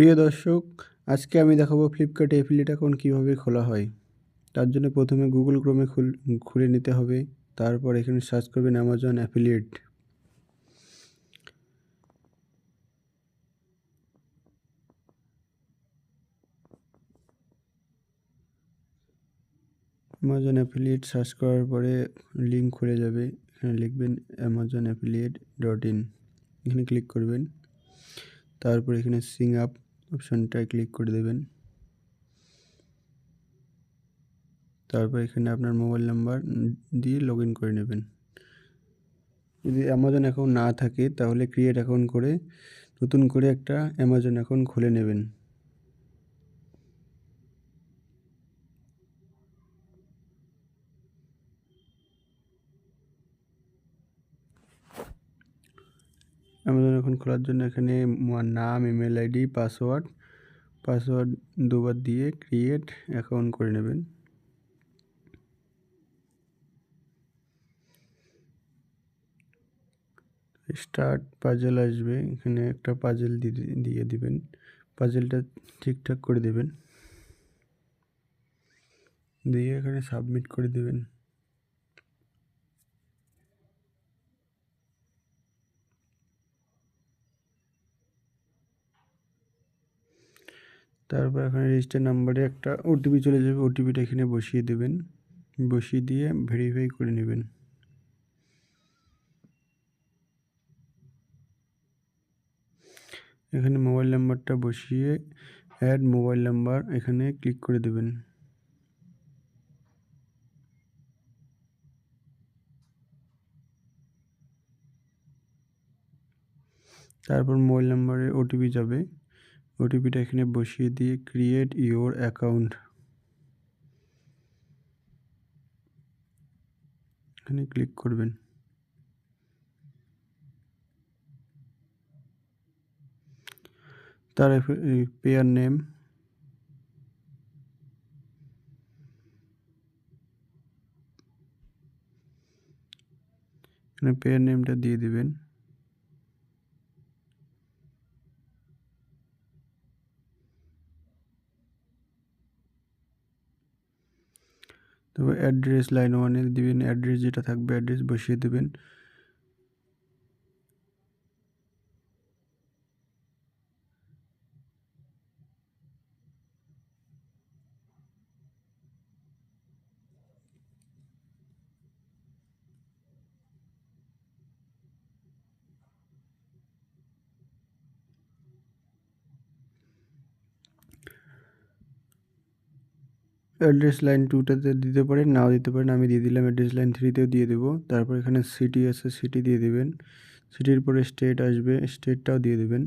প্রিয় দর্শক, আজকে আমি দেখাবো ফ্লিপকার্টে অ্যাফিলিয়েট অ্যাকাউন্ট কীভাবে খোলা হয়। তার জন্য প্রথমে গুগল ক্রোমে খুলে নিতে হবে। তারপর এখানে সার্চ করবেন Amazon affiliate. Amazon affiliate search করার পরে লিঙ্ক খুলে যাবে। এখানে লিখবেন amazon-affiliate.in, এখানে ক্লিক করবেন। তারপর এখানে সিং আপ অপশানটায় ক্লিক করে দেবেন। তারপর এখানে আপনার মোবাইল নাম্বার দিয়ে লগ ইন করে নেবেন। যদি অ্যামাজন অ্যাকাউন্ট না থাকে তাহলে ক্রিয়েট অ্যাকাউন্ট করে নতুন করে একটা অ্যামাজন অ্যাকাউন্ট খুলে নেবেন। অ্যামাজন অ্যাকাউন্ট খোলার জন্য এখানে নাম, ইমেল আইডি, পাসওয়ার্ড দুবার দিয়ে ক্রিয়েট অ্যাকাউন্ট করে নেবেন। স্টার্ট পাজেল আসবে, এখানে একটা পাজেল দিয়ে দিবেন। পাজেলটা ঠিকঠাক করে দেবেন, দিয়ে এখানে সাবমিট করে দেবেন। তারপর এখানে রেজিস্টার নাম্বারে একটা ওটিপি চলে যাবে, ওটিপিটা এখানে বসিয়ে দেবেন। বসিয়ে দিয়ে ভেরিফাই করে নেবেন। এখানে মোবাইল নাম্বারটা বসিয়ে অ্যাড মোবাইল নাম্বার এখানে ক্লিক করে দেবেন। তারপর মোবাইল নাম্বারে ওটিপি যাবে, ওটিপিটা এখানে বসিয়ে দিয়ে ক্রিয়েট ইওর অ্যাকাউন্ট এখানে ক্লিক করবেন। তার পেয়ার নেম, এখানে পেয়ার নেমটা দিয়ে দিবেন। তারপর অ্যাড্রেস লাইন 1-এ দিবেন, অ্যাড্রেস যেটা থাকবে অ্যাড্রেস বসিয়ে দেবেন। অ্যাড্রেস লাইন 2টাতে দিতে পারেন, নাও দিতে পারেন, আমি দিয়ে দিলাম। অ্যাড্রেস লাইন 3তেও দিয়ে দেবো। তারপর এখানে সিটি আছে, সিটি দিয়ে দেবেন। সিটির পরে স্টেট আসবে, স্টেটটাও দিয়ে দেবেন।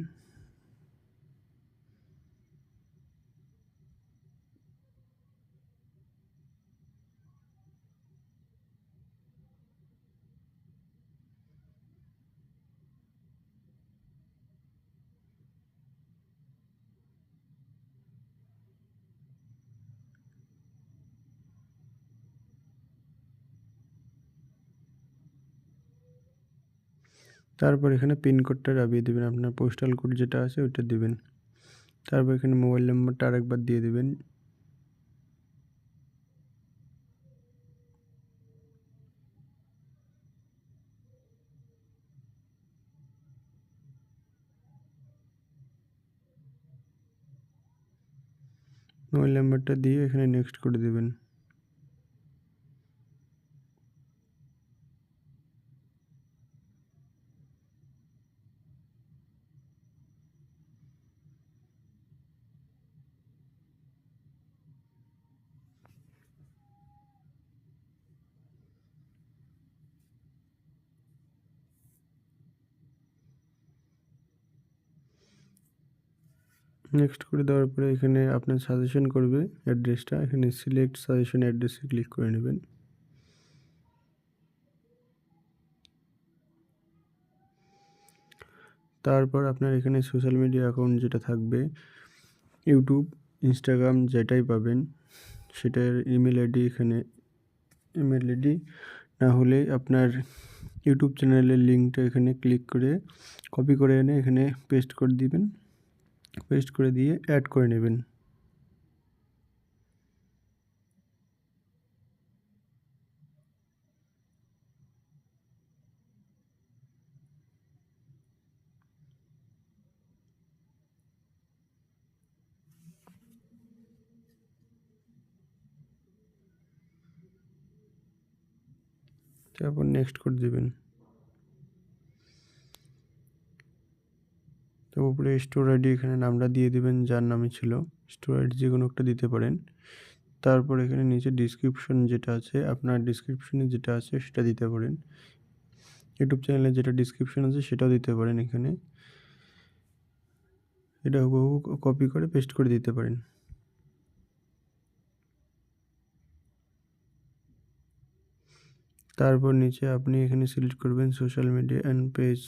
তারপর এখানে পিনকোডটা দাবিয়ে দেবেন, আপনার পোস্টাল কোড যেটা আছে ওইটা দেবেন। তারপর এখানে মোবাইল নাম্বারটা আরেকবার দিয়ে দেবেন। মোবাইল নাম্বারটা দিয়ে এখানে নেক্সট করে দেবেন। নেক্সট করে দেওয়ার পরে এখানে আপনার সাজেশন করবে অ্যাড্রেসটা, এখানে সিলেক্ট সাজেশন অ্যাড্রেসে ক্লিক করে নেবেন। তারপর আপনার এখানে সোশ্যাল মিডিয়া অ্যাকাউন্ট যেটা থাকবে, ইউটিউব, ইনস্টাগ্রাম যেটাই পাবেন সেটার ইমেল আইডি, এখানে ইমেল আইডি না হলে আপনার ইউটিউব চ্যানেলের লিঙ্কটা এখানে ক্লিক করে কপি করে এনে এখানে পেস্ট করে দিবেন। পেস্ট করে দিয়ে অ্যাড করে নেবেন। তারপর নেক্সট করে দেবেন। তো উপরে স্টোর আইডি এখানে নামটা দিয়ে দেবেন যার নামে ছিল, স্টোর আইডি যে কোনো একটা দিতে পারেন। তারপর এখানে নিচে ডিসক্রিপশন যেটা আছে, আপনার ডিসক্রিপশনে যেটা আছে সেটা দিতে পারেন। ইউটিউব চ্যানেলে যেটা ডিসক্রিপশন আছে সেটাও দিতে পারেন। এখানে এটা হুবহু কপি করে পেস্ট করে দিতে পারেন। তারপর নিচে আপনি এখানে সিলেক্ট করবেন সোশ্যাল মিডিয়া অ্যান্ড পেজ।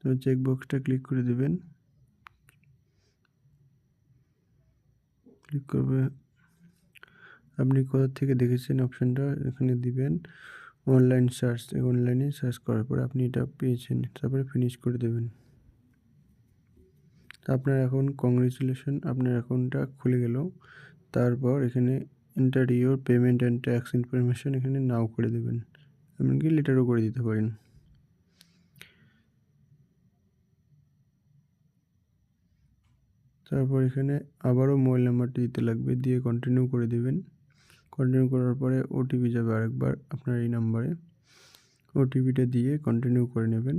তো চেকবক্সটা ক্লিক করে দেবেন। ক্লিক করবে, আপনি কোথা থেকে দেখেছেন অপশানটা এখানে দিবেন। অনলাইন সার্চ, অনলাইনে সার্চ করার পর আপনি এটা পেয়েছেন, তারপরে ফিনিশ করে দেবেন। আপনার এখন কংগ্রেচুলেশন, আপনার অ্যাকাউন্টটা খুলে গেল। তারপর এখানে enter your payment and tax information এখানে নাও করে দেবেন, এমনকি লেটারও করে দিতে পারেন। তারপর এখানে আবারও মোবাইল নাম্বারটি দিতে লাগবে, দিয়ে কন্টিনিউ করে দেবেন। কন্টিনিউ করার পরে ওটিপি যাবে আরেকবার আপনার এই নাম্বারে, ওটিপিটা দিয়ে কন্টিনিউ করে নেবেন।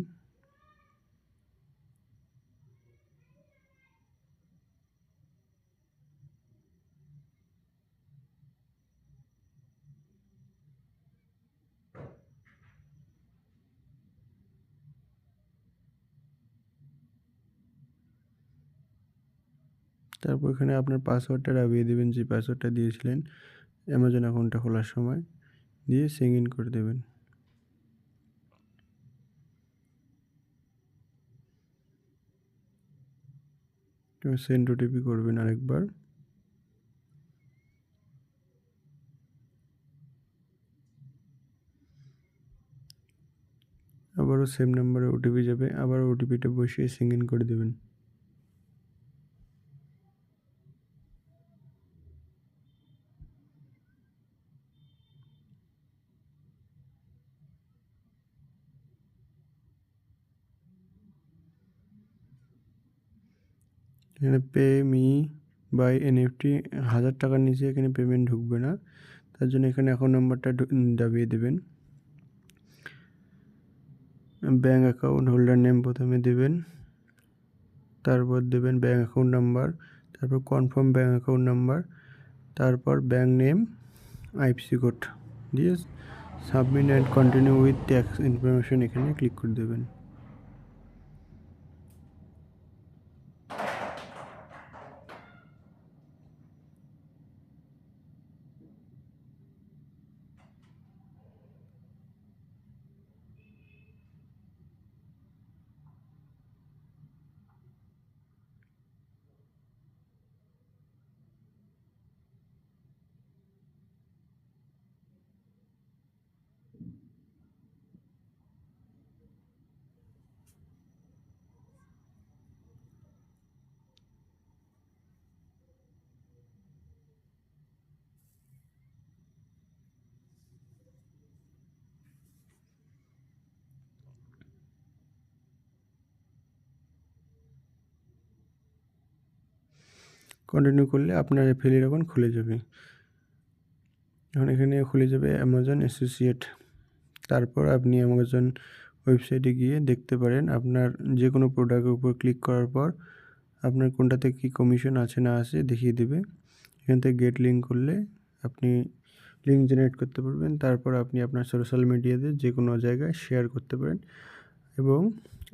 তারপর এখানে আপনার পাসওয়ার্ডটা দাবিয়ে দেবেন, যে পাসওয়ার্ডটা দিয়েছিলেন অ্যামাজন অ্যাকাউন্টটা খোলার সময়, দিয়ে সাইন ইন করে দেবেন। সেন্ড ওটিপি করবেন আরেকবার। আবারও সেম নাম্বারে ওটিপি যাবে, আবার ওটিপিটা বসিয়ে সাইন ইন করে দেবেন। এখানে পে মি বাই এনএফটি 1000 টাকার নিচে এখানে পেমেন্ট ঢুকবে না, তার জন্য এখানে অ্যাকাউন্ট নাম্বারটা দাবিয়ে দেবেন। ব্যাঙ্ক অ্যাকাউন্ট হোল্ডার নেম প্রথমে দেবেন, তারপর দেবেন ব্যাঙ্ক অ্যাকাউন্ট নাম্বার, তারপর কনফার্ম ব্যাঙ্ক অ্যাকাউন্ট নাম্বার, তারপর ব্যাঙ্ক নেম, আইএফএসসি কোড দিয়ে submit and continue with tax information এখানে ক্লিক করে দেবেন। কন্টিনিউ করলে আপনার অ্যাফিলিয়েট অ্যাকাউন্ট খুলে যাবে। এখন এখানে খুলে যাবে অ্যামাজন অ্যাসোসিয়েট। তারপর আপনি অ্যামাজন ওয়েবসাইটে গিয়ে দেখতে পারেন আপনার যে কোনো প্রোডাক্টের উপর ক্লিক করার পর আপনার কোনটাতে কী কমিশন আছে না আছে দেখিয়ে দেবে। এখান থেকে গেট লিঙ্ক করলে আপনি লিঙ্ক জেনারেট করতে পারবেন। তারপর আপনি আপনার সোশ্যাল মিডিয়াতে যে কোনো জায়গায় শেয়ার করতে পারেন এবং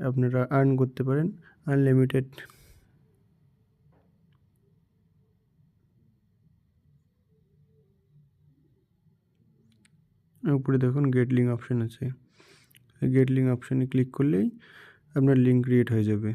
আপনারা আর্ন করতে পারেন আনলিমিটেড। উপরে দেখুন গেট লিঙ্ক অপশান আছে, গেট লিঙ্ক অপশানে ক্লিক করলেই আপনার লিঙ্ক ক্রিয়েট হয়ে যাবে।